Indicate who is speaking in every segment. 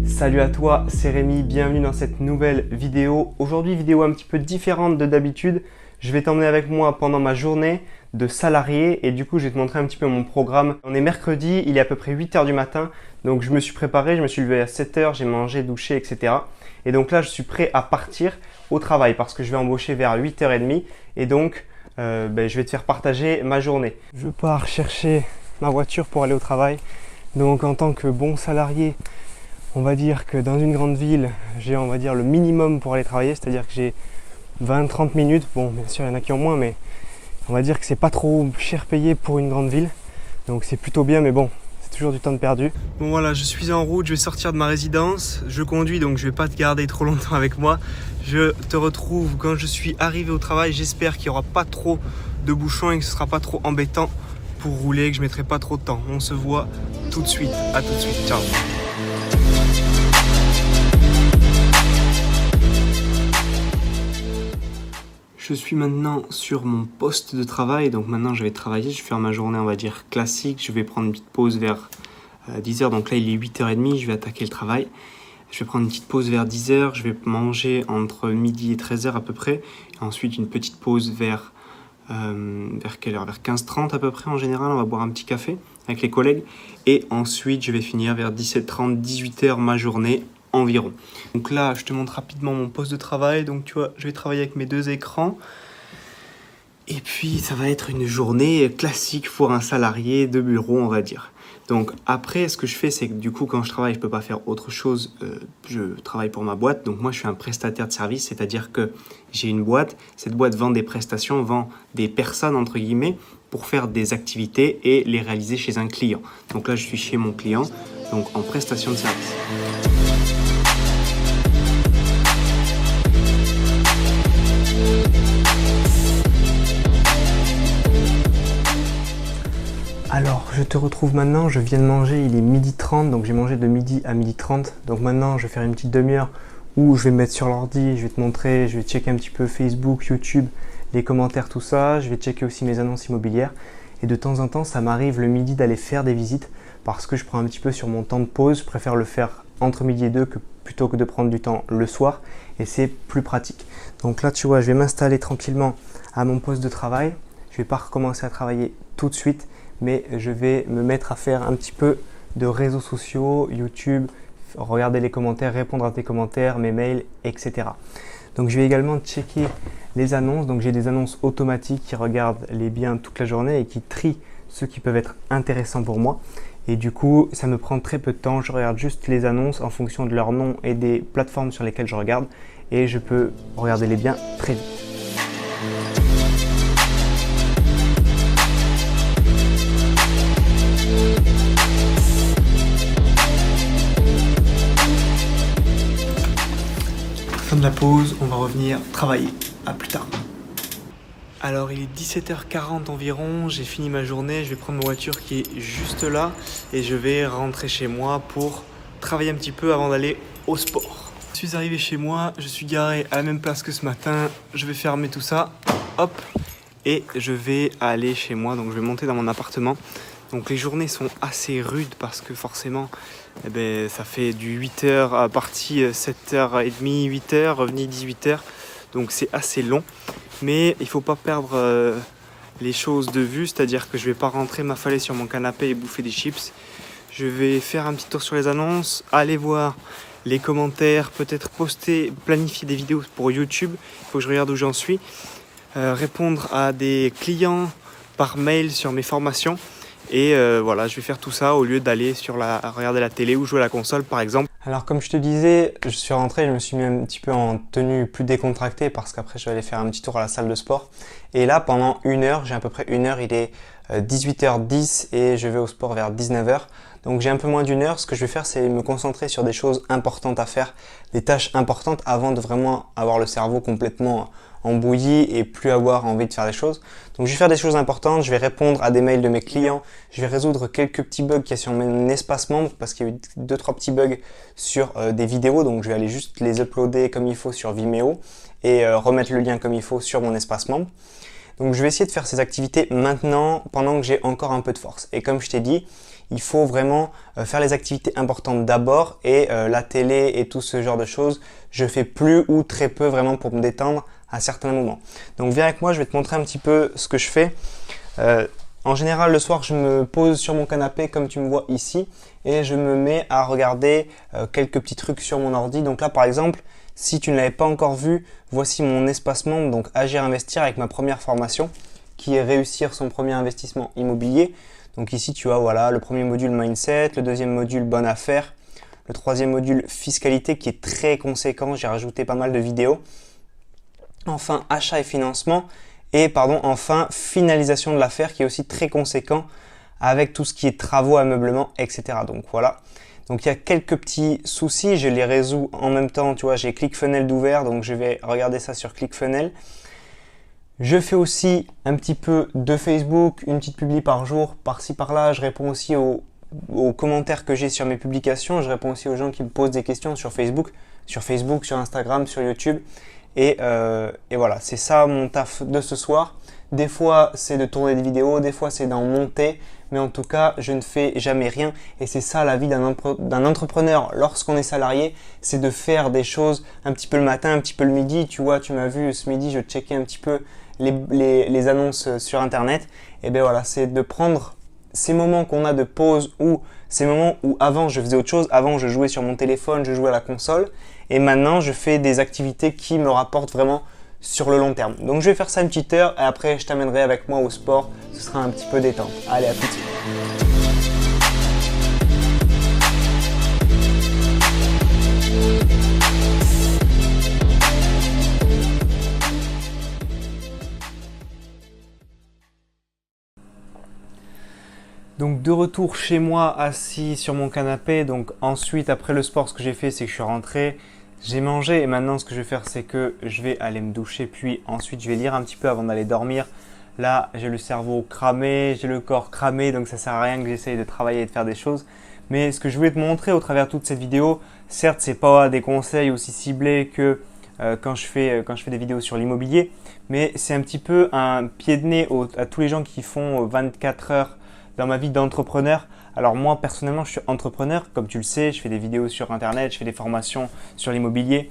Speaker 1: Salut à toi, c'est Rémi, bienvenue dans cette nouvelle vidéo. Aujourd'hui, vidéo un petit peu différente de d'habitude. Je vais t'emmener avec moi pendant ma journée de salarié et du coup, je vais te montrer un petit peu mon programme. On est mercredi, il est à peu près 8 h du matin. Donc, je me suis préparé, je me suis levé à 7 h, j'ai mangé, douché, etc. Et donc là, je suis prêt à partir au travail parce que je vais embaucher vers 8 h 30 et donc, je vais te faire partager ma journée. Je pars chercher ma voiture pour aller au travail. Donc, en tant que bon salarié, on va dire que dans une grande ville, j'ai on va dire le minimum pour aller travailler, c'est-à-dire que j'ai 20-30 minutes. Bon, bien sûr, il y en a qui ont moins, mais on va dire que c'est pas trop cher payé pour une grande ville. Donc c'est plutôt bien, mais bon, c'est toujours du temps de perdu. Bon voilà, je suis en route, je vais sortir de ma résidence. Je conduis, donc je vais pas te garder trop longtemps avec moi. Je te retrouve quand je suis arrivé au travail. J'espère qu'il n'y aura pas trop de bouchons et que ce sera pas trop embêtant pour rouler, que je mettrai pas trop de temps. On se voit tout de suite. À tout de suite. Ciao. Je suis maintenant sur mon poste de travail, donc maintenant je vais travailler, je vais faire ma journée on va dire classique, je vais prendre une petite pause vers 10 h, donc là il est 8 h 30, je vais attaquer le travail. Je vais prendre une petite pause vers 10 h, je vais manger entre midi et 13 h à peu près, et ensuite une petite pause vers quelle heure? Vers 15h30 à peu près en général, on va boire un petit café avec les collègues, et ensuite je vais finir vers 17h30, 18 h ma journée environ. Donc là, je te montre rapidement mon poste de travail. Donc tu vois, je vais travailler avec mes deux écrans. Et puis, ça va être une journée classique pour un salarié de bureau, on va dire. Donc après, ce que je fais, c'est que du coup, quand je travaille, je ne peux pas faire autre chose. Je travaille pour ma boîte. Donc moi, je suis un prestataire de service, c'est-à-dire que j'ai une boîte. Cette boîte vend des prestations, vend des personnes, entre guillemets, pour faire des activités et les réaliser chez un client. Donc là, je suis chez mon client, donc en prestation de service. Alors, je te retrouve maintenant, je viens de manger, il est 12h30, donc j'ai mangé de midi à 12h30. Donc maintenant, je vais faire une petite demi-heure où je vais me mettre sur l'ordi, je vais te montrer, je vais checker un petit peu Facebook, YouTube, les commentaires, tout ça. Je vais checker aussi mes annonces immobilières. Et de temps en temps, ça m'arrive le midi d'aller faire des visites parce que je prends un petit peu sur mon temps de pause. Je préfère le faire entre midi et 2 plutôt que de prendre du temps le soir et c'est plus pratique. Donc là, tu vois, je vais m'installer tranquillement à mon poste de travail. Je ne vais pas recommencer à travailler tout de suite, mais je vais me mettre à faire un petit peu de réseaux sociaux, YouTube, regarder les commentaires, répondre à tes commentaires, mes mails, etc. Donc je vais également checker les annonces. Donc j'ai des annonces automatiques qui regardent les biens toute la journée et qui trient ceux qui peuvent être intéressants pour moi. Et du coup, ça me prend très peu de temps. Je regarde juste les annonces en fonction de leur nom et des plateformes sur lesquelles je regarde. Et je peux regarder les biens très vite. Fin de la pause, on va revenir travailler. À plus tard. Alors il est 17h40 environ, j'ai fini ma journée, je vais prendre ma voiture qui est juste là et je vais rentrer chez moi pour travailler un petit peu avant d'aller au sport. Je suis arrivé chez moi, je suis garé à la même place que ce matin, je vais fermer tout ça, hop, et je vais aller chez moi, donc je vais monter dans mon appartement. Donc les journées sont assez rudes parce que forcément ça fait du 8 h à partie 7h30, 8 h, revenu 18 h. Donc c'est assez long, mais il ne faut pas perdre les choses de vue, c'est-à-dire que je ne vais pas rentrer m'affaler sur mon canapé et bouffer des chips. Je vais faire un petit tour sur les annonces, aller voir les commentaires, peut-être poster, planifier des vidéos pour YouTube, il faut que je regarde où j'en suis, répondre à des clients par mail sur mes formations. Et voilà, je vais faire tout ça au lieu d'aller regarder la télé ou jouer à la console par exemple. Alors comme je te disais, je suis rentré, je me suis mis un petit peu en tenue plus décontractée parce qu'après je vais aller faire un petit tour à la salle de sport. Et là pendant une heure, j'ai à peu près une heure, il est 18h10 et je vais au sport vers 19 h. Donc j'ai un peu moins d'une heure, ce que je vais faire c'est me concentrer sur des choses importantes à faire, des tâches importantes avant de vraiment avoir le cerveau complètement embouilli et plus avoir envie de faire des choses. Donc je vais faire des choses importantes, je vais répondre à des mails de mes clients, je vais résoudre quelques petits bugs qu'il y a sur mon espace membre parce qu'il y a eu 2-3 petits bugs sur des vidéos, donc je vais aller juste les uploader comme il faut sur Vimeo et remettre le lien comme il faut sur mon espace membre.
Speaker 2: Donc je vais essayer de faire ces activités maintenant pendant que j'ai encore un peu de force. Et comme je t'ai dit, il faut vraiment faire les activités importantes d'abord et la télé et tout ce genre de choses, je fais plus ou très peu vraiment pour me détendre à certains moments. Donc viens avec moi, je vais te montrer un petit peu ce que je fais. En général, le soir, je me pose sur mon canapé comme tu me vois ici et je me mets à regarder quelques petits trucs sur mon ordi. Donc là, par exemple, si tu ne l'avais pas encore vu, voici mon espace membre, donc Agir Investir avec ma première formation qui est réussir son premier investissement immobilier. Donc ici, tu as voilà, le premier module Mindset, le deuxième module Bonne Affaire, le troisième module Fiscalité qui est très conséquent, j'ai rajouté pas mal de vidéos. Enfin, Achat et Financement. Et enfin, finalisation de l'affaire qui est aussi très conséquent avec tout ce qui est travaux, ameublement, etc. Donc voilà. Donc il y a quelques petits soucis, je les résous en même temps. Tu vois, j'ai ClickFunnels d'ouvert, donc je vais regarder ça sur ClickFunnels. Je fais aussi un petit peu de Facebook, une petite publi par jour, par-ci par-là. Je réponds aussi aux commentaires que j'ai sur mes publications. Je réponds aussi aux gens qui me posent des questions sur Facebook, sur Instagram, sur YouTube. Et voilà, c'est ça mon taf de ce soir. Des fois, c'est de tourner des vidéos, des fois, c'est d'en monter. Mais en tout cas, je ne fais jamais rien. Et c'est ça la vie d'un entrepreneur lorsqu'on est salarié. C'est de faire des choses un petit peu le matin, un petit peu le midi. Tu vois, tu m'as vu ce midi, je checkais un petit peu les annonces sur Internet. Et bien voilà, c'est de prendre ces moments qu'on a de pause ou ces moments où avant je faisais autre chose, avant je jouais sur mon téléphone, je jouais à la console et maintenant je fais des activités qui me rapportent vraiment sur le long terme. Donc je vais faire ça une petite heure et après je t'amènerai avec moi au sport, ce sera un petit peu détente. Allez, à tout de suite. Donc de retour chez moi, assis sur mon canapé. Donc ensuite, après le sport, ce que j'ai fait, c'est que je suis rentré, j'ai mangé et maintenant ce que je vais faire, c'est que je vais aller me doucher. Puis ensuite, je vais lire un petit peu avant d'aller dormir. Là, j'ai le cerveau cramé, j'ai le corps cramé, donc ça sert à rien que j'essaye de travailler et de faire des choses. Mais ce que je voulais te montrer au travers de toute cette vidéo, certes, c'est pas des conseils aussi ciblés que quand je fais des vidéos sur l'immobilier, mais c'est un petit peu un pied de nez à tous les gens qui font 24 heures dans ma vie d'entrepreneur. Alors moi personnellement je suis entrepreneur, comme tu le sais, je fais des vidéos sur internet, je fais des formations sur l'immobilier.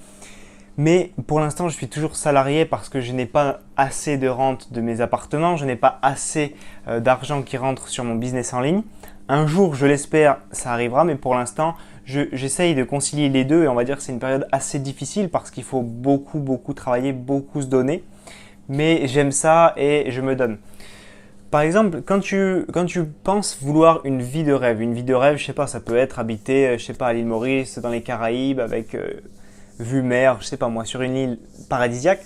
Speaker 2: Mais pour l'instant je suis toujours salarié parce que je n'ai pas assez de rente de mes appartements, je n'ai pas assez d'argent qui rentre sur mon business en ligne. Un jour je l'espère ça arrivera, mais pour l'instant j'essaye de concilier les deux et on va dire que c'est une période assez difficile parce qu'il faut beaucoup travailler, beaucoup se donner. Mais j'aime ça et je me donne. Par exemple, quand tu penses vouloir une vie de rêve, je sais pas, ça peut être habiter, je sais pas, à l'île Maurice, dans les Caraïbes, avec vue mer, je sais pas moi, sur une île paradisiaque.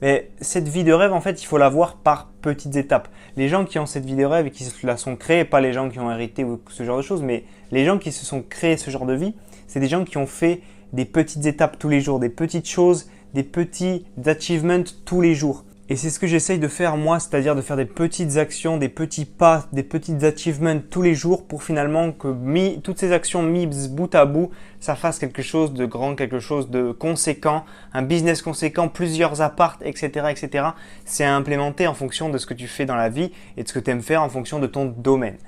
Speaker 2: Mais cette vie de rêve, en fait, il faut la voir par petites étapes. Les gens qui ont cette vie de rêve et qui se la sont créés, pas les gens qui ont hérité ou ce genre de choses, mais les gens qui se sont créés ce genre de vie, c'est des gens qui ont fait des petites étapes tous les jours, des petites choses, des petits achievements tous les jours. Et c'est ce que j'essaye de faire moi, c'est-à-dire de faire des petites actions, des petits pas, des petites achievements tous les jours pour finalement que toutes ces actions mises bout à bout, ça fasse quelque chose de grand, quelque chose de conséquent, un business conséquent, plusieurs apparts, etc. etc. C'est à implémenter en fonction de ce que tu fais dans la vie et de ce que tu aimes faire en fonction de ton domaine.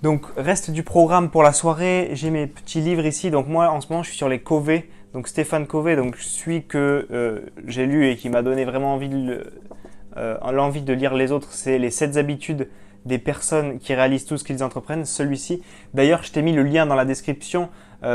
Speaker 2: Donc reste du programme pour la soirée, j'ai mes petits livres ici, donc moi en ce moment je suis sur les Covey. Donc Stéphane Covey, donc celui que j'ai lu et qui m'a donné vraiment l'envie de lire les autres, c'est les 7 habitudes des personnes qui réalisent tout ce qu'ils entreprennent, celui-ci. D'ailleurs, je t'ai mis le lien dans la description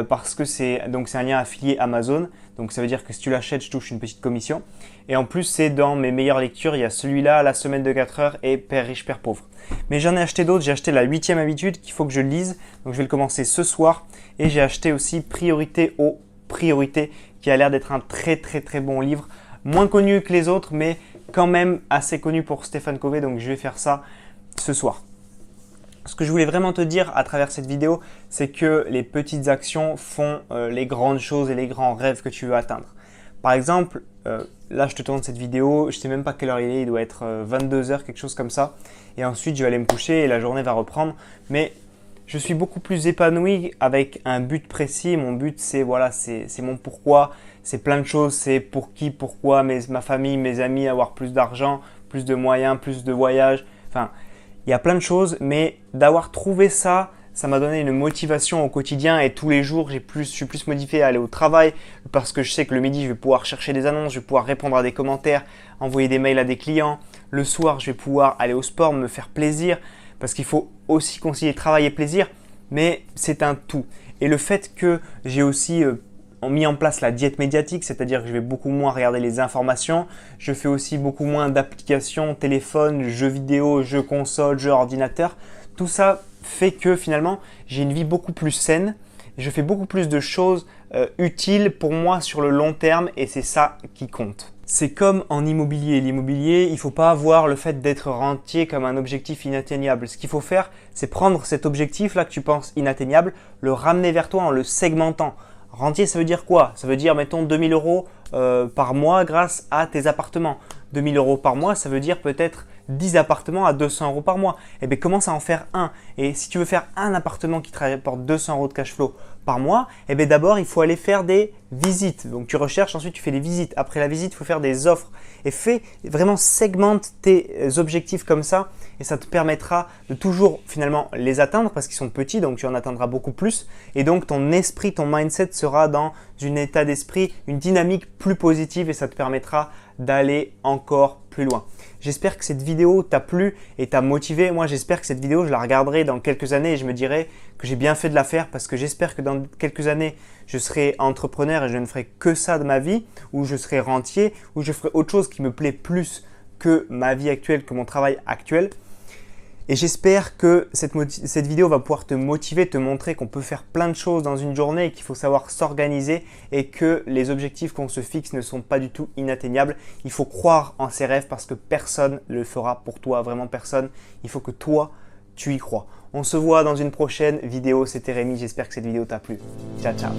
Speaker 2: parce que c'est un lien affilié Amazon. Donc ça veut dire que si tu l'achètes, je touche une petite commission. Et en plus, c'est dans mes meilleures lectures, il y a celui-là, La semaine de 4 heures et Père riche, Père pauvre. Mais j'en ai acheté d'autres, j'ai acheté la 8e habitude qu'il faut que je lise. Donc je vais le commencer ce soir. Et j'ai acheté aussi Priorité aux priorités qui a l'air d'être un très bon livre. Moins connu que les autres, mais quand même assez connu pour Stéphane Covey. Donc je vais faire ça ce soir. Ce que je voulais vraiment te dire à travers cette vidéo, c'est que les petites actions font les grandes choses et les grands rêves que tu veux atteindre. Par exemple, là je te tourne cette vidéo, je ne sais même pas quelle heure il doit être 22 heures, quelque chose comme ça. Et ensuite je vais aller me coucher et la journée va reprendre. Mais je suis beaucoup plus épanoui avec un but précis. Mon but, c'est mon pourquoi. C'est plein de choses. C'est pour qui, pourquoi, ma famille, mes amis, avoir plus d'argent, plus de moyens, plus de voyages. Enfin, il y a plein de choses, mais d'avoir trouvé ça, ça m'a donné une motivation au quotidien et tous les jours, je suis plus motivé à aller au travail parce que je sais que le midi, je vais pouvoir chercher des annonces, je vais pouvoir répondre à des commentaires, envoyer des mails à des clients. Le soir, je vais pouvoir aller au sport, me faire plaisir parce qu'il faut aussi concilier travail et plaisir, mais c'est un tout. Et le fait que j'ai aussi mis en place la diète médiatique, c'est-à-dire que je vais beaucoup moins regarder les informations, je fais aussi beaucoup moins d'applications, téléphone, jeux vidéo, jeux console, jeux ordinateur. Tout ça fait que finalement, j'ai une vie beaucoup plus saine, je fais beaucoup plus de choses utiles pour moi sur le long terme et c'est ça qui compte. C'est comme en immobilier. L'immobilier, il ne faut pas voir le fait d'être rentier comme un objectif inatteignable. Ce qu'il faut faire, c'est prendre cet objectif-là que tu penses inatteignable, le ramener vers toi en le segmentant. Rentier, ça veut dire quoi? Ça veut dire, mettons, 2000 euros par mois grâce à tes appartements. 2000 euros par mois, ça veut dire peut-être 10 appartements à 200 euros par mois. Eh bien, commence à en faire un. Et si tu veux faire un appartement qui te rapporte 200 euros de cash flow par mois, eh bien d'abord, il faut aller faire des visites. Donc, tu recherches, ensuite, tu fais des visites. Après la visite, il faut faire des offres. Et vraiment segmente tes objectifs comme ça et ça te permettra de toujours finalement les atteindre parce qu'ils sont petits, donc tu en atteindras beaucoup plus. Et donc, ton esprit, ton mindset sera dans un état d'esprit, une dynamique plus positive et ça te permettra d'aller encore plus loin. J'espère que cette vidéo t'a plu et t'a motivé. Moi, j'espère que cette vidéo, je la regarderai dans quelques années et je me dirai que j'ai bien fait de la faire parce que j'espère que dans quelques années, je serai entrepreneur et je ne ferai que ça de ma vie ou je serai rentier ou je ferai autre chose qui me plaît plus que ma vie actuelle, que mon travail actuel. Et j'espère que cette vidéo va pouvoir te motiver, te montrer qu'on peut faire plein de choses dans une journée et qu'il faut savoir s'organiser et que les objectifs qu'on se fixe ne sont pas du tout inatteignables. Il faut croire en ses rêves parce que personne ne le fera pour toi, vraiment personne. Il faut que toi, tu y crois. On se voit dans une prochaine vidéo. C'était Rémi, j'espère que cette vidéo t'a plu. Ciao, ciao.